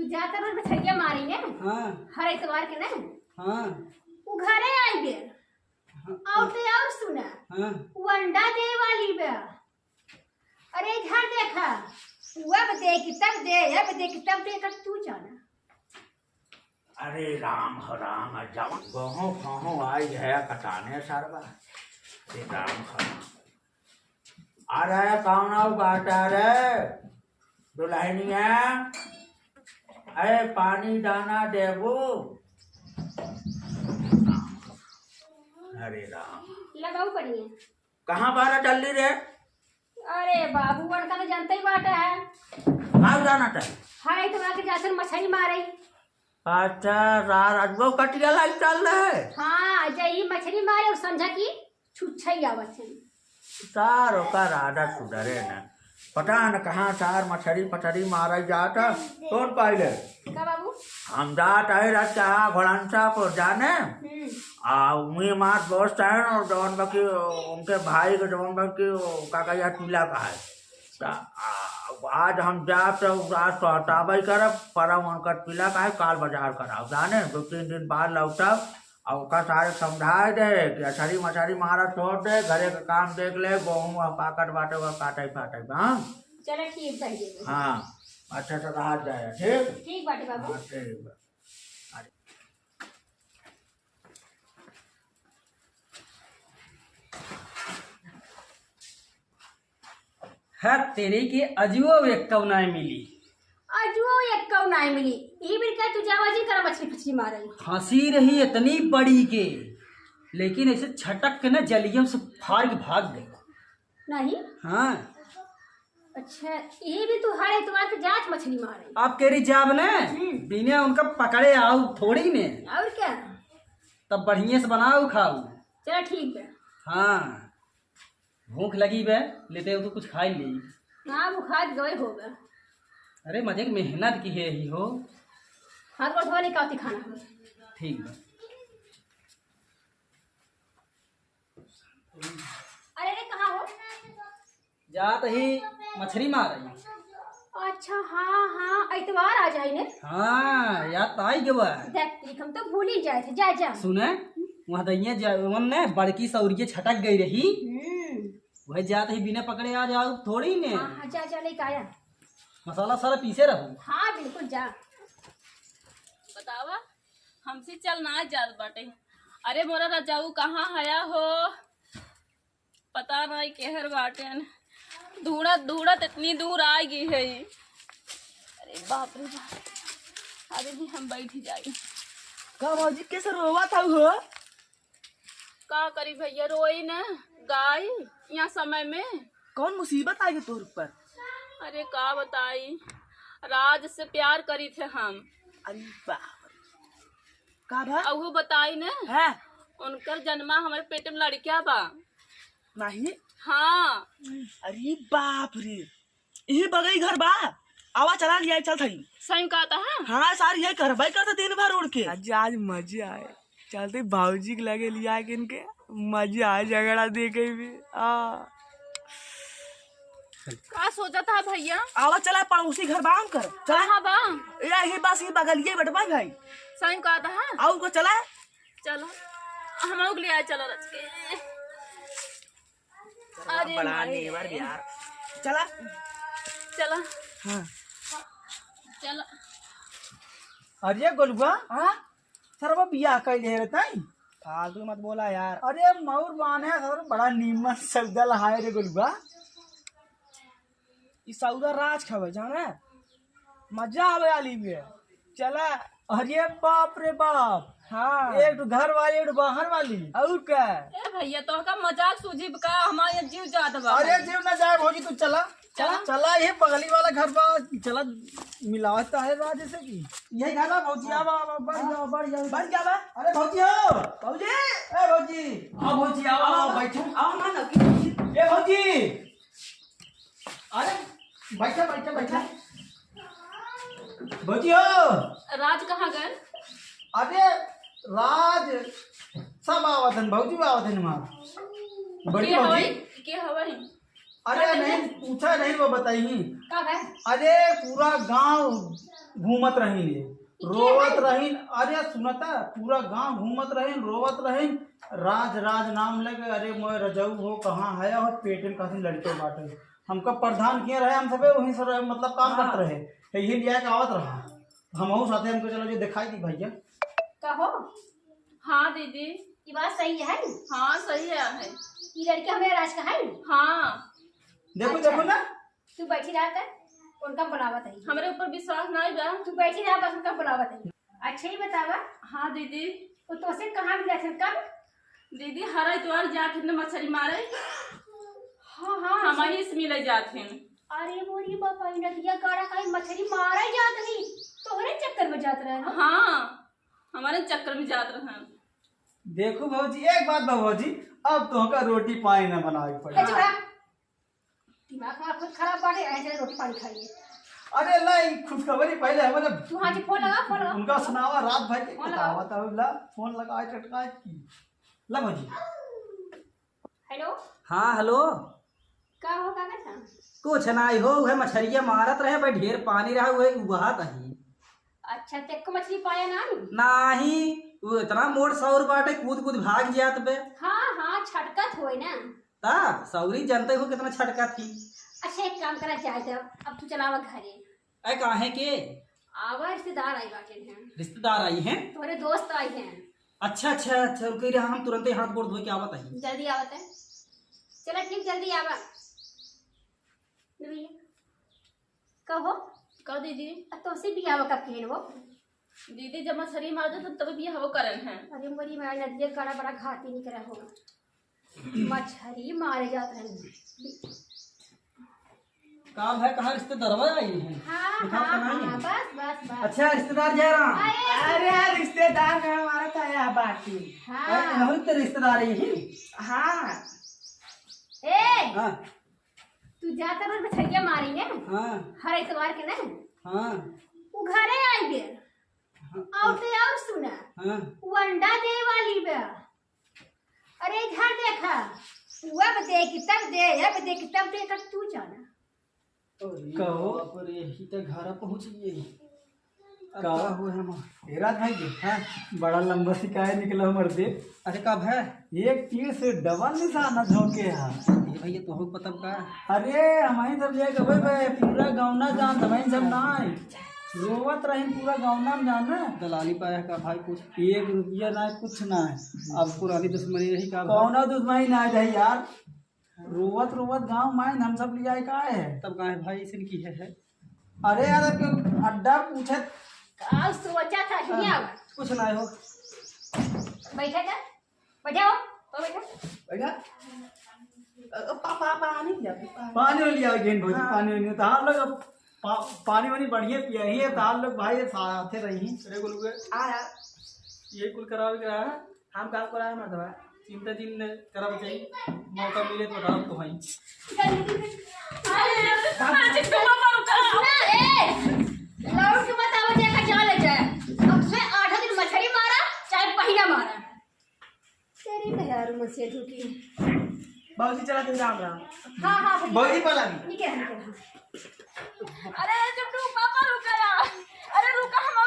जाता रोज मछलियां मारी ने। हाँ हर इतवार के ना हाँ वो घरे आई बे और ते और सुना हाँ वो अंडा दे वाली बे। अरे इधर देखा अब दे कि तब दे अब दे कि तब दे कर तू जाना। अरे राम हो राम जवन गहूँ फहूँ आई है कटाने सरवा। अरे राम हो राम। अरे कौन आओ बाटा रे दुल्हनिया। अरे पानी दाना देबू। अरे राम लगाऊ पड़ी कहाँ बारह चल रे। अरे बाबू बड़का तो जानते ही बाटा है। कहाँ जाना था। हाँ इतवार के जाकर मछली मारी। अच्छा राजबो कटिया लाइट चल रहा है। हाँ जही मछली मारे और समझा की छुच्छई आवत है। सार ओकर आदत सुधरे न पता न कहाँ सार मछली पछली मारा जाता कौन पाइले। का बाबू हम जात है रात कहा घोड़ांसा को जाने उन्हीं मार दोस्त है और जवन बाकी उनके भाई के जवन बाकी काका या टीला का है। आज हम जात आज तो हटाबाई करब परम उनका टीला का है काल बाजार कराब जाने 2-3 दिन बाद लौटब और का सारे समझाए दे कि अछरी मछरी मारा छोड़ दे घरे का काम देख ले गेहूँ पाकट बाटे हुआ काटे फाटे। हाँ चलो ठीक है। हाँ अच्छा से रहा जाए ठीक ठीक बाटे बाबू। हाँ ठीक बा। है तेरे की अजुओ एक कौ नहीं मिली। अजुओ एक कौ नहीं मिली ई बिर का तू जावाजी कर मछली फछली मारई। हंसी रही इतनी बड़ी के लेकिन ऐसे छटक के ना जलियम से फाड़ के भाग गई। नहीं हाँ अच्छा ये भी तू हर इतवार के जात मछली मारई। आप कह रही जाब ने बिना उनका पकड़े आओ थोड़ी ने और क्या तब बढ़िया से बनाओ खाओ। चलो ठीक है। हाँ भूख लगी बे लेते हो तो कुछ खा ही ले। हाँ बुखार गए होगा। अरे मजे की मेहनत की है ही हो। हाथ पर धोने का खाना ठीक है। अरे रे कहाँ हो। जात ही मछली मार रही। अच्छा हाँ हाँ इतवार आ जाए ने। हाँ याद तो आई गवा देख हम तो भूल ही जाए थे। जा जा सुने वहाँ दैया ने बड़की सौरिये छटक गई रही वह जात ही बिना पकड़े आ जाओ थोड़ी ने। हाँ हाँ जा जा लेके आया। मसाला सारा पीसे रहो। हाँ बिल्कुल जा। बतावा हमसे चल ना जात बाटे। अरे मोरा रजाऊ कहाँ हया हो पता नहीं केहर बाटे। ढूंढत ढूंढत इतनी दूर आ गई है। अरे बाप रे बाप। अरे जी हम बैठ ही जाए। का भौजी कैसे रोवा था हो। का करी भैया रोई न गाय यहाँ समय में कौन मुसीबत आई तोर ऊपर। अरे का बताई राज से प्यार करी थे हम। अरे बाप का भा और वो बताई न है उनकर जन्मा हमारे पेट में लड़किया बा। नहीं। हाँ अरे बाप रे यही बगई घर बा आवा चला लिया चल थई। सही कहता है। हाँ सारी यही कर भाई करता दिन भर उड़ के आज मजे आए चलते भाऊजी के लगे लिया के इनके मजे आए झगड़ा देखे भी का सोचा था भैया। आवा चला पड़ोसी घर बाम कर चला। हाँ बा यही बस ये बगलिए बैठवा भाई सही कहता है। आओ को चला चलो हम लोग ले आए चलो रच के। अरे बड़ा नेवर यार चला चलो हाँ चलो। अरे गोलुआ हाँ सरवा बियाह कैले है बताई। फालतू मत बोला यार। अरे मऊर बाने सर बड़ा नीमन सौदा लहाए रे गोलुआ। इस सौदा राज खबे जाना मजा आवे आली में चला। अरे बाप रे बाप। हाँ एक तो घर वाली एक बाहर वाली और क्या। ए भैया तो का मजाक सूझी का हमारे जीव जात बा। अरे जीव ना जाए भौजी तू चला चला चला ये बगली वाला घर बा चला मिलावट है राज से की यही घर बा भौजी आवा बढ़ जाओ बढ़ जा बा। अरे भौजी हो भौजी ए भौजी आओ भौजी आओ बैठो आओ ना ना ए भौजी अरे बैठा बैठा बैठा भौजी हो। राज कहाँ गए। अरे राज सब आवतन भौजी आवतन मां बड़ी भौजी के हवाई। अरे नहीं पूछा नहीं वो बताई। का है अरे पूरा गांव घूमत रही रोवत रही। अरे सुनता पूरा गांव घूमत रही रोवत रही। राज राज नाम लगे। अरे मैं रजऊ हो कहाँ है और पेटन काफी लड़के बाटे। हमका प्रधान किए रहे हम सबे वहीं से मतलब काम करते रहे। यही लिया के आवत रहा हम साथे हमको चलो जो दिखाई दी भैया। कहो हाँ दीदी। ये बात सही है। हाँ सही है। ये लड़की हमारे राज का है। हाँ देखो अच्छा। देखो ना तू बैठी रहा था उनका बनावत है। हमारे ऊपर विश्वास नहीं बा। तू बैठी रहा बस उनका बनावत है। अच्छा ही बतावा हाँ दीदी। वो तो से कहाँ मिला थे कब? दीदी हर इतवार जाते न मछली मारे। हाँ हाँ हम ही से मिले जाते। अरे मोरी बापा नदिया गाड़ा कहीं मछली मारा ही जात नहीं तोहरे चक्कर में जात रहे ना। हाँ हमारे चक्कर में जाते रहे। देखो भौजी एक बात भौजी अब तो का रोटी पानी न बनावे पड़े। दिमाग में खुद खराब बाटे ऐसे रोटी पानी खाइए। अरे लाई खुशखबरी पहले हमारे तू हाँ जी फोन लगा उनका सुनावा रात भर के फोन बतावा तब ला फोन लगाए टटकाए की ला भौजी। हेलो हाँ हेलो। का हो का था? कुछ नहीं हो वह मछलियाँ मारत रहे भाई ढेर पानी रहा वही उबहत ही। अच्छा तेरे को मछली पाया ना? नहीं वो इतना मोट सौर बाटे कूद कूद भाग जात बे। हाँ हाँ छटकत होए ना। ता सौरी जानते हो कितना छटका थी। अच्छा एक काम करा चाहते अब तू चलावा घरे। अरे काहे के आवा रिश्तेदार आई बाटे हैं। रिश्तेदार आई हैं। तुम्हारे दोस्त आई हैं। अच्छा अच्छा अच्छा कह रहे हम तुरंत ही हाथ गोड़ धो के आवत है। जल्दी आवत है। चलो ठीक जल्दी आवा। भैया कहो कहो दीदी। तो से भी आवा कब केन वो? दीदी जब मछली मार दे तब भी हवो करन है। अरे मोरी मैं नदिया गाड़ा बड़ा घाटी नहीं करा होगा। मछली मारे जाते हैं। काम है कहाँ रिश्तेदार आई है। हाँ दिखाओ हाँ तो नहीं है। हाँ बस बस बस। अच्छा रिश्तेदार जा रहा। अरे रिश्तेदार में हमारा था यहाँ बाकी। हाँ तो रिश्तेदार ही। हाँ ए हाँ तू जाता रोज मछलियाँ मारी ने हाँ हर इतवार के ना हाँ वो घरे आई बे और ते और सुना हाँ वो अंडा दे वाली बे। अरे इधर देखा वह दे कि तब दे अब दे कि तब दे कर तू जाना। कहो पर यही तो घर पहुँच गए। कहो हुए हम। रात भाई हाँ बड़ा लंबा शिकायत निकला मर दे। अरे कब है एक तीर से डबल निशाना झोंके है। ये भैया तो पता का। अरे हमारी सब ले गए पूरा गाँव ना जान हमारी सब ना रोवत रही पूरा गाँव ना जाना। दलाली पाया का भाई कुछ 1 रुपया ना कुछ ना अब पुरानी दुश्मनी रही का। कौना दुश्मनी ना रही यार। रोवत रोवत गाँव माइन हम सब ले आए का है। तब कहा भाई इसन की है। अरे यार अड्डा पूछे आज सोचा था कि नहीं आवा। कुछ ना हो। बैठा था बैठा हो तो बैठा। बेटा पापा पानी लिया पानी लिया गेंद भौजी पानी नहीं तो हम लोग अब पानी वानी बढ़िया पिया ही है तो हम लोग भाई साथे रही। अरे बोल आ रहा ये कुल करा हम काम करा ना दवा चिंता दिन करा चाहिए मौका मिले तो बताओ तो भाई। अरे तुम मारो का। सुना ए लौट के मत आवा देखा चले जाए। अब से 8 दिन मछली मारा चाहे पहिया मारा। तेरी तो यार मुझसे झूठी। बाबूजी चला के राम राम। हाँ हाँ भौजी पला निकल निकल। अरे जब तू पापा रुका यार। अरे रुका हम